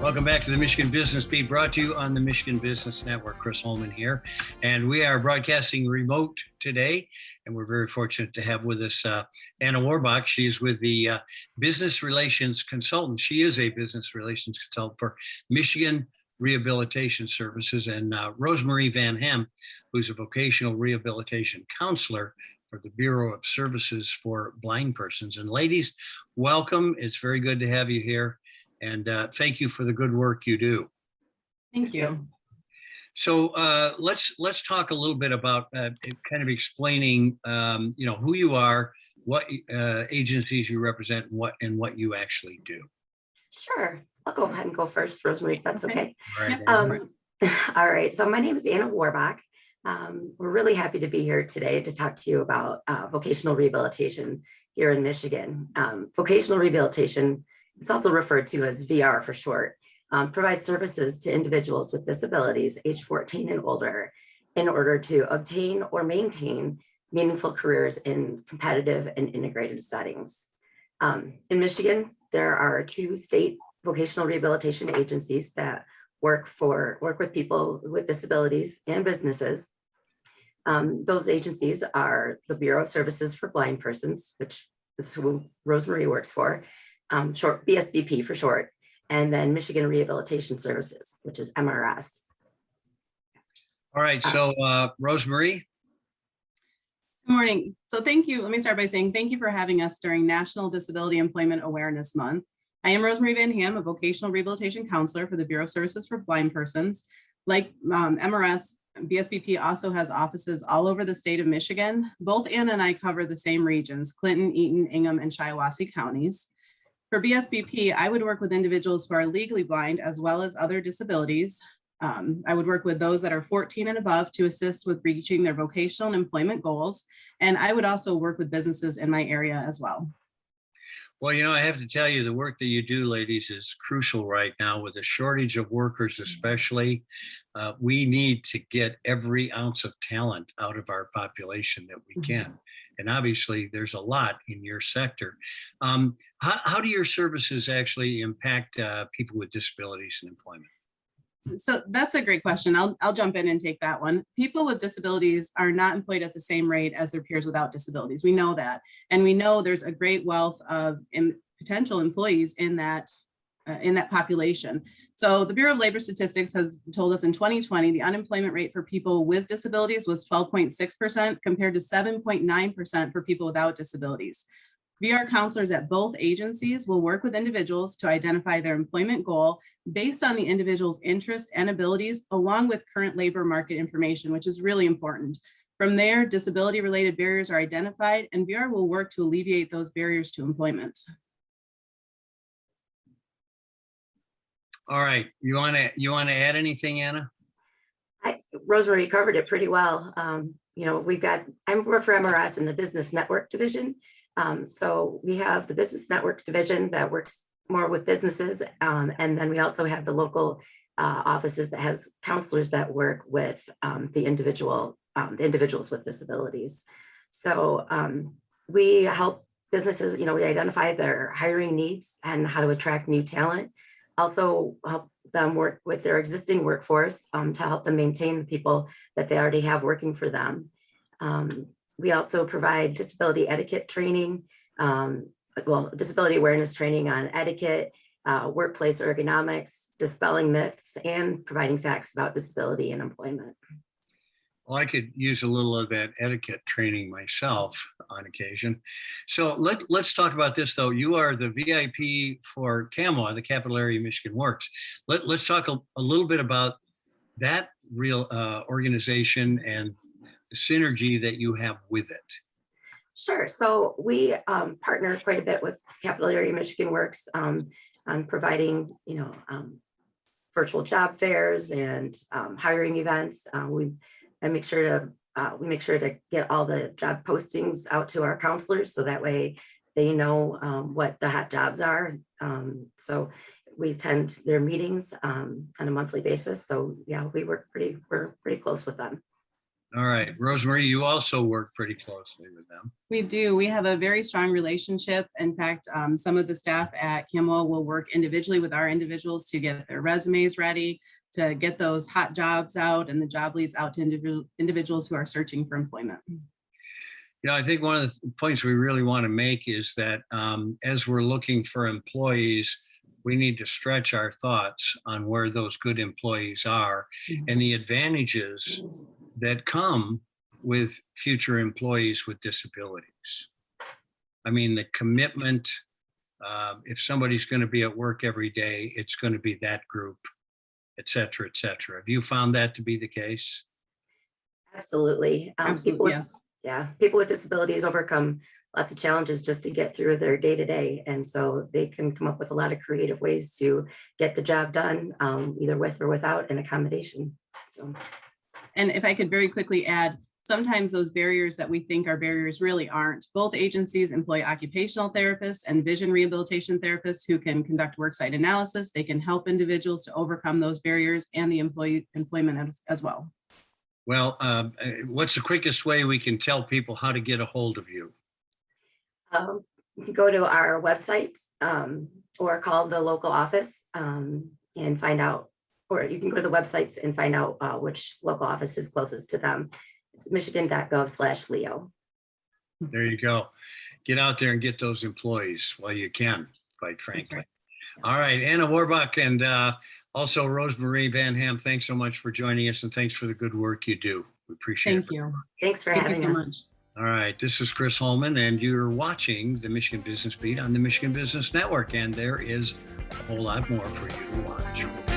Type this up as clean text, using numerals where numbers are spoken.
Welcome back to the Michigan Business Beat, brought to you on the Michigan Business Network. Chris Holman here, and we are broadcasting remote today, and we're very fortunate to have with us Anna Warbach. She's with the Business Relations Consultant. She is a Business Relations Consultant for Michigan Rehabilitation Services, and Rosemarie Van Ham, who's a Vocational Rehabilitation Counselor for the Bureau of Services for Blind Persons. And ladies, welcome. It's very good to have you here. And thank you for the good work you do. Thank you. So let's talk a little bit about kind of explaining, who you are, what agencies you represent, and what you actually do. Sure. I'll go ahead and go first, Rosemarie, if that's okay. All right. All right. So my name is Anna Warbach. We're really happy to be here today to talk to you about vocational rehabilitation here in Michigan. Vocational rehabilitation, it's also referred to as VR for short, provides services to individuals with disabilities age 14 and older in order to obtain or maintain meaningful careers in competitive and integrated settings. In Michigan, there are 2 state vocational rehabilitation agencies that work with people with disabilities and businesses. Those agencies are the Bureau of Services for Blind Persons, which is who Rosemarie works for, short BSVP for short, and then Michigan Rehabilitation Services, which is MRS. All right, so Rosemarie. Good morning. So thank you. Let me start by saying thank you for having us during National Disability Employment Awareness Month. I am Rosemarie Van Ham, a Vocational Rehabilitation Counselor for the Bureau of Services for Blind Persons. Like MRS, BSVP also has offices all over the state of Michigan. Both Anna and I cover the same regions: Clinton, Eaton, Ingham, and Shiawassee counties. For BSVP, I would work with individuals who are legally blind as well as other disabilities. I would work with those that are 14 and above to assist with reaching their vocational and employment goals. And I would also work with businesses in my area as well. Well, I have to tell you, the work that you do, ladies, is crucial right now with a shortage of workers, especially. We need to get every ounce of talent out of our population that we can. And obviously, there's a lot in your sector. How do your services actually impact people with disabilities and employment? So that's a great question. I'll jump in and take that one. People with disabilities are not employed at the same rate as their peers without disabilities. We know that. And we know there's a great wealth of potential employees in that population. So the Bureau of Labor Statistics has told us in 2020, the unemployment rate for people with disabilities was 12.6% compared to 7.9% for people without disabilities. VR counselors at both agencies will work with individuals to identify their employment goal based on the individual's interests and abilities, along with current labor market information, which is really important. From there, disability-related barriers are identified, and VR will work to alleviate those barriers to employment. All right, you want to add anything, Anna? Rosemarie covered it pretty well. I work for MRS in the Business Network Division. So we have the Business Network Division that works more with businesses. And then we also have the local offices that has counselors that work with the individuals with disabilities. So we help businesses, we identify their hiring needs and how to attract new talent. Also help them work with their existing workforce to help them maintain the people that they already have working for them. We also provide disability etiquette training, disability awareness training on etiquette, workplace ergonomics, dispelling myths, and providing facts about disability and employment. Well, I could use a little of that etiquette training myself on occasion. So let's talk about this, though. You are the VIP for CAMW, the Capital Area Michigan Works. Let's talk a little bit about that real organization and the synergy that you have with it. Sure. So we partner quite a bit with Capital Area Michigan Works on providing, virtual job fairs and hiring events. We make sure to get all the job postings out to our counselors, so that way they know what the hot jobs are. So we attend their meetings on a monthly basis. So yeah, we're pretty close with them. All right, Rosemarie, you also work pretty closely with them. We do. We have a very strong relationship. In fact, some of the staff at CAMW will work individually with our individuals to get their resumes ready, to get those hot jobs out and the job leads out to individuals who are searching for employment. I think one of the points we really want to make is that as we're looking for employees, we need to stretch our thoughts on where those good employees are and the advantages that come with future employees with disabilities. I mean, the commitment, if somebody's going to be at work every day, it's going to be that group, et cetera, et cetera. Have you found that to be the case? Absolutely. Absolutely, yes. People with disabilities overcome lots of challenges just to get through their day-to-day. And so they can come up with a lot of creative ways to get the job done, either with or without an accommodation. So. And if I could very quickly add, sometimes those barriers that we think are barriers really aren't. Both agencies employ occupational therapists and vision rehabilitation therapists who can conduct worksite analysis. They can help individuals to overcome those barriers and the employment as well. Well, what's the quickest way we can tell people how to get a hold of you? You can go to our website or call the local office and find out, or you can go to the websites and find out which local office is closest to them. It's michigan.gov/Leo. There you go. Get out there and get those employees while you can, quite frankly. Right. All right, Anna Warbach and also Rosemarie Van Ham, thanks so much for joining us and thanks for the good work you do. We appreciate it. Thank you. Thanks for Thank you having so us. much. All right, this is Chris Holman and you're watching the Michigan Business Beat on the Michigan Business Network, and there is a whole lot more for you to watch.